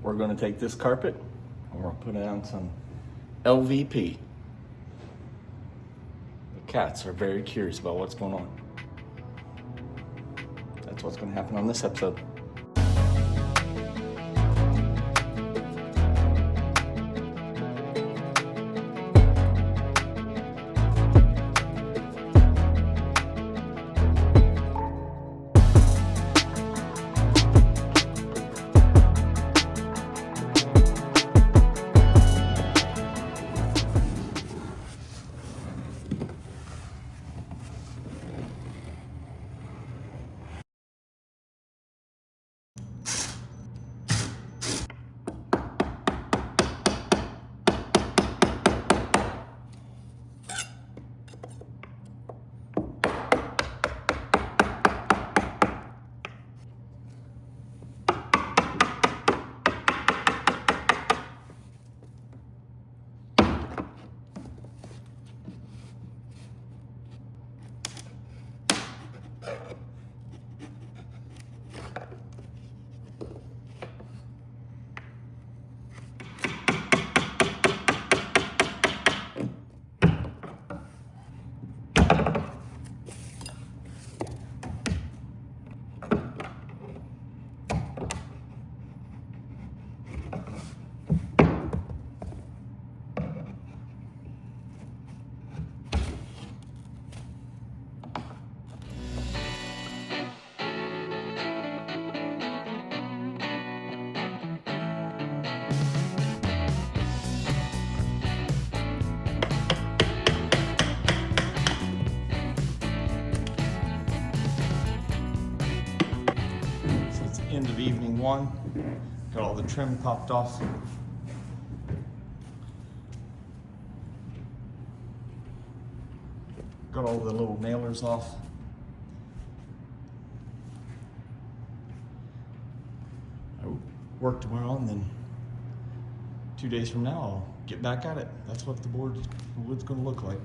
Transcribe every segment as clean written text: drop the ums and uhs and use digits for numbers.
we're gonna take this carpet and we're gonna put down some LVP. The cats are very curious about what's going on. That's what's gonna happen on this episode. End of evening one, got all the trim popped off. Got all the little nailers off. I work tomorrow and then 2 days from now I'll get back at it. That's what the wood's gonna look like.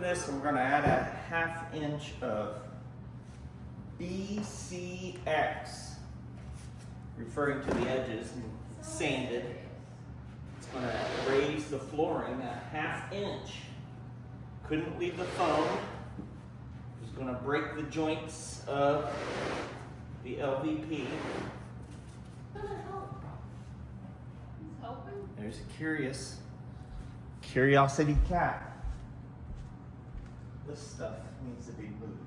This, and we're going to add a 1/2 inch of BCX, referring to the edges and sanded. It's going to raise the flooring a 1/2 inch. Couldn't leave the foam. It's going to break the joints of the LVP. There's a curiosity cat. This stuff needs to be moved.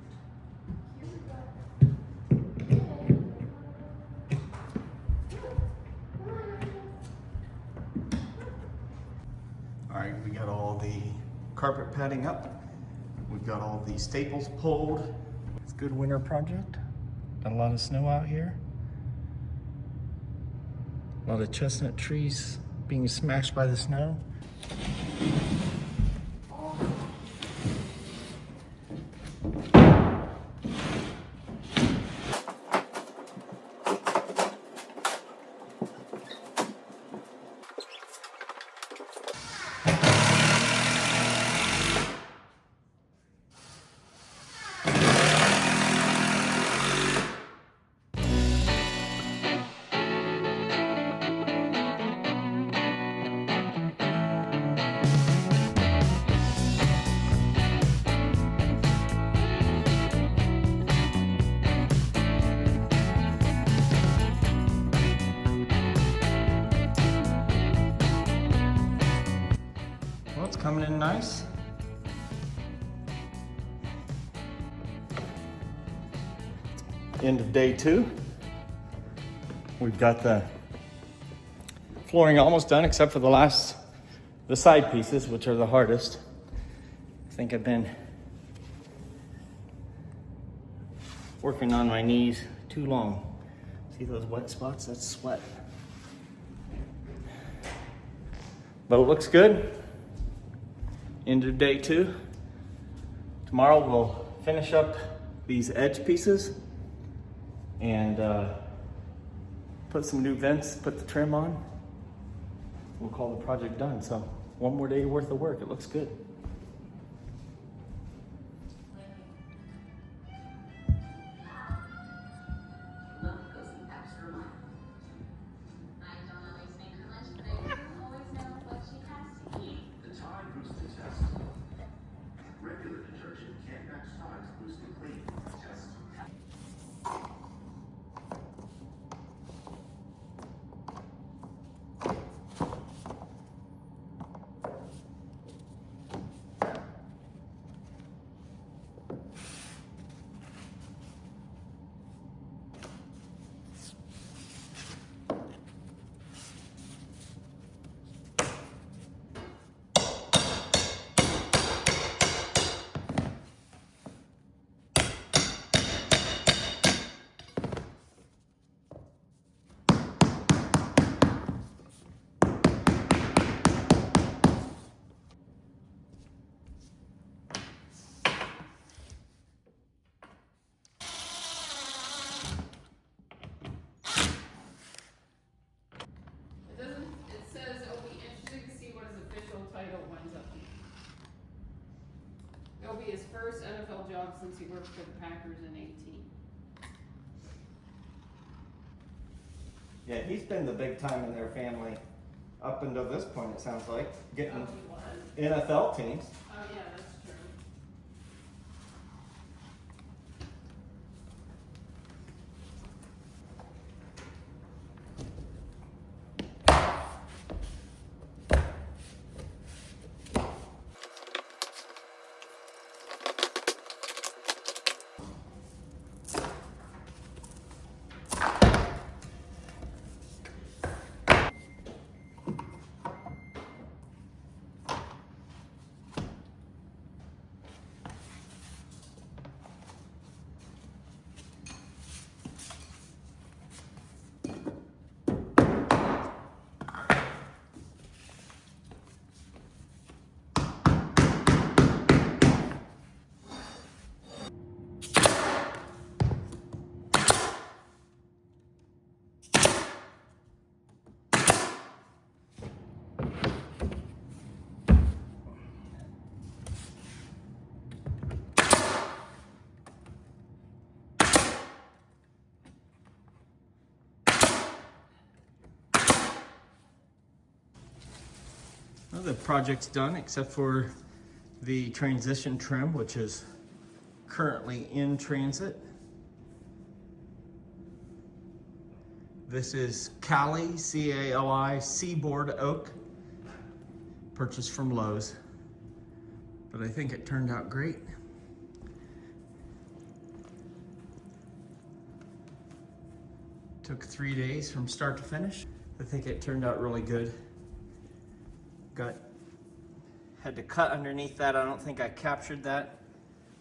All right, we got all the carpet padding up. We've got all the staples pulled. It's a good winter project. Got a lot of snow out here. A lot of chestnut trees being smashed by the snow. It's coming in nice. End of day 2. We've got the flooring almost done except for the side pieces, which are the hardest. I think I've been working on my knees too long. See those wet spots? That's sweat. But it looks good. End of day 2. Tomorrow we'll finish up these edge pieces and put some new vents, put the trim on. We'll call the project done. So one more day worth of work. It looks good. It'll be his first NFL job since he worked for the Packers in 18. Yeah, he's been the big time in their family up until this point, it sounds like, getting NFL teams. Oh yeah, that's true. Well, the project's done except for the transition trim, which is currently in transit. This is Cali, C-A-L-I, Seaboard Oak, purchased from Lowe's. But I think it turned out great. Took 3 days from start to finish. I think it turned out really good. Had to cut underneath that. I don't think I captured that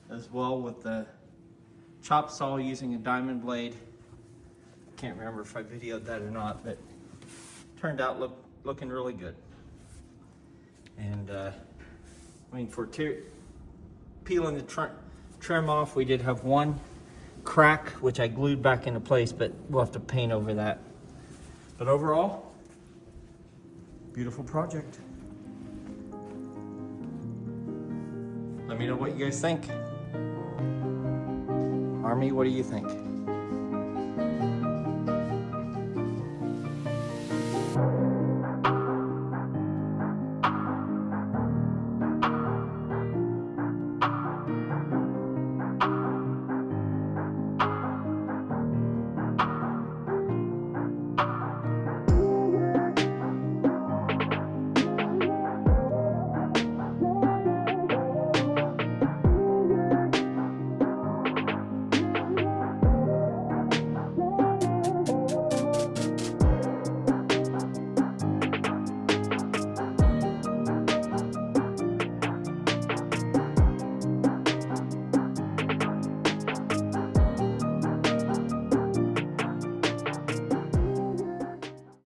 as well with the chop saw using a diamond blade. Can't remember if I videoed that or not, but turned out looking really good. And I mean, for peeling the trim off, we did have one crack, which I glued back into place, but we'll have to paint over that. But overall, beautiful project. Let me know what you guys think. Army, what do you think?